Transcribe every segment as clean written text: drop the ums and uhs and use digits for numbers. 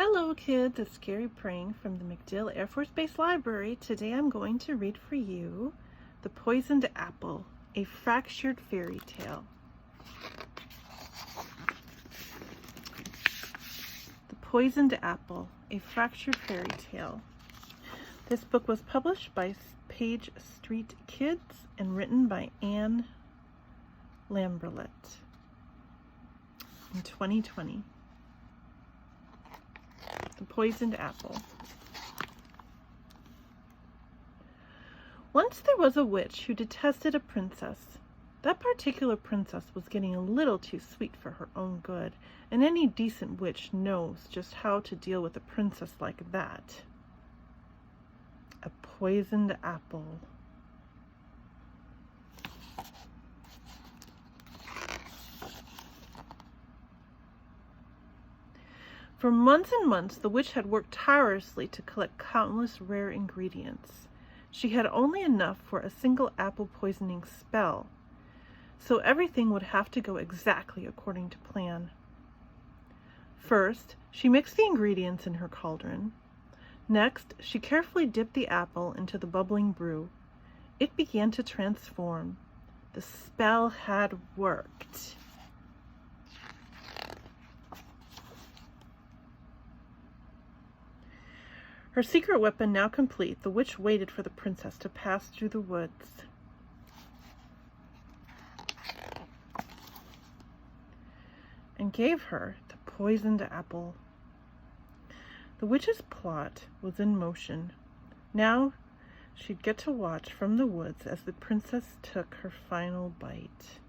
Hello kids, it's Carrie Prang from the MacDill Air Force Base Library. Today I'm going to read for you The Poisoned Apple, a Fractured Fairy Tale. The Poisoned Apple, a Fractured Fairy Tale. This book was published by Page Street Kids and written by Lambert in 2020. The Poisoned Apple. Once there was a witch who detested a princess. That particular princess was getting a little too sweet for her own good, and any decent witch knows just how to deal with a princess like that. A poisoned apple. For months and months, the witch had worked tirelessly to collect countless rare ingredients. She had only enough for a single apple poisoning spell, so everything would have to go exactly according to plan. First, she mixed the ingredients in her cauldron. Next, she carefully dipped the apple into the bubbling brew. It began to transform. The spell had worked. Her secret weapon now complete, the witch waited for the princess to pass through the woods. And gave her the poisoned apple. The witch's plot was in motion. Now she'd get to watch from the woods as the princess took her final bite.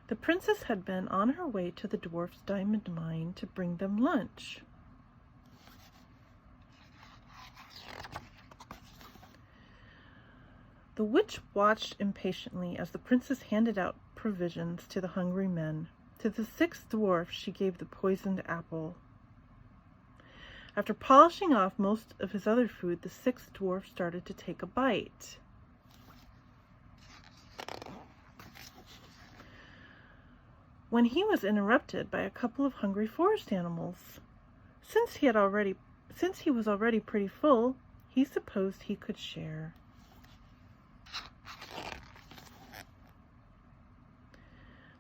The princess had been on her way to the dwarf's diamond mine to bring them lunch. The witch watched impatiently as the princess handed out provisions to the hungry men. To the sixth dwarf she gave the poisoned apple. After polishing off most of his other food, the sixth dwarf started to take a bite. When he was interrupted by a couple of hungry forest animals. Since he was already pretty full, he supposed he could share.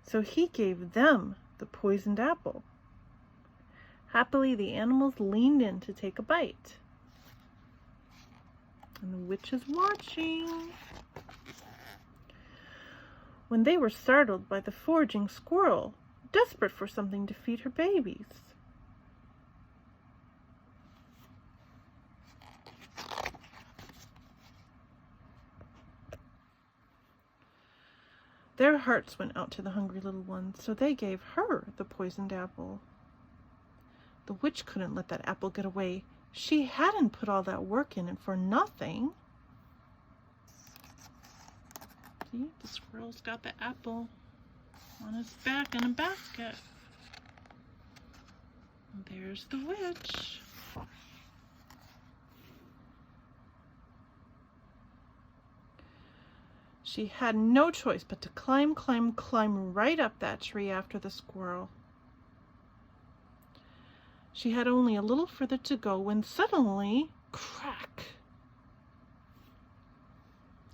So he gave them the poisoned apple. Happily, the animals leaned in to take a bite. And the witch is watching. When they were startled by the foraging squirrel, desperate for something to feed her babies. Their hearts went out to the hungry little ones, so they gave her the poisoned apple. The witch couldn't let that apple get away. She hadn't put all that work in it for nothing. See, the squirrel's got the apple on his back in a basket. And there's the witch. She had no choice but to climb right up that tree after the squirrel. She had only a little further to go when suddenly, crack!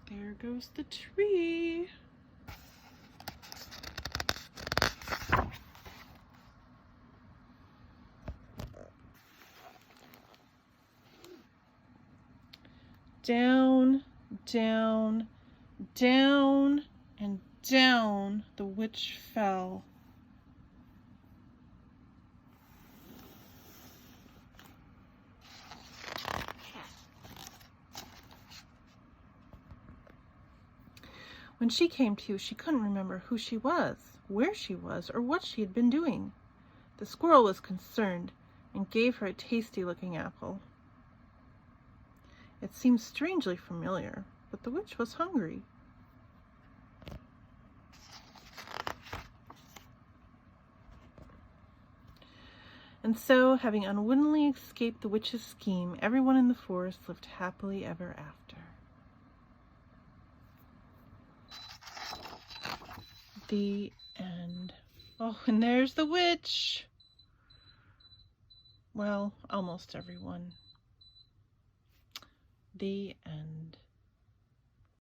There goes the tree. Down, down, down, and down the witch fell. When she came to, she couldn't remember who she was, where she was, or what she had been doing. The squirrel was concerned and gave her a tasty-looking apple. It seemed strangely familiar, but the witch was hungry. And so, having unwittingly escaped the witch's scheme, everyone in the forest lived happily ever after. The end. Oh, and there's the witch. Well, almost everyone. The end.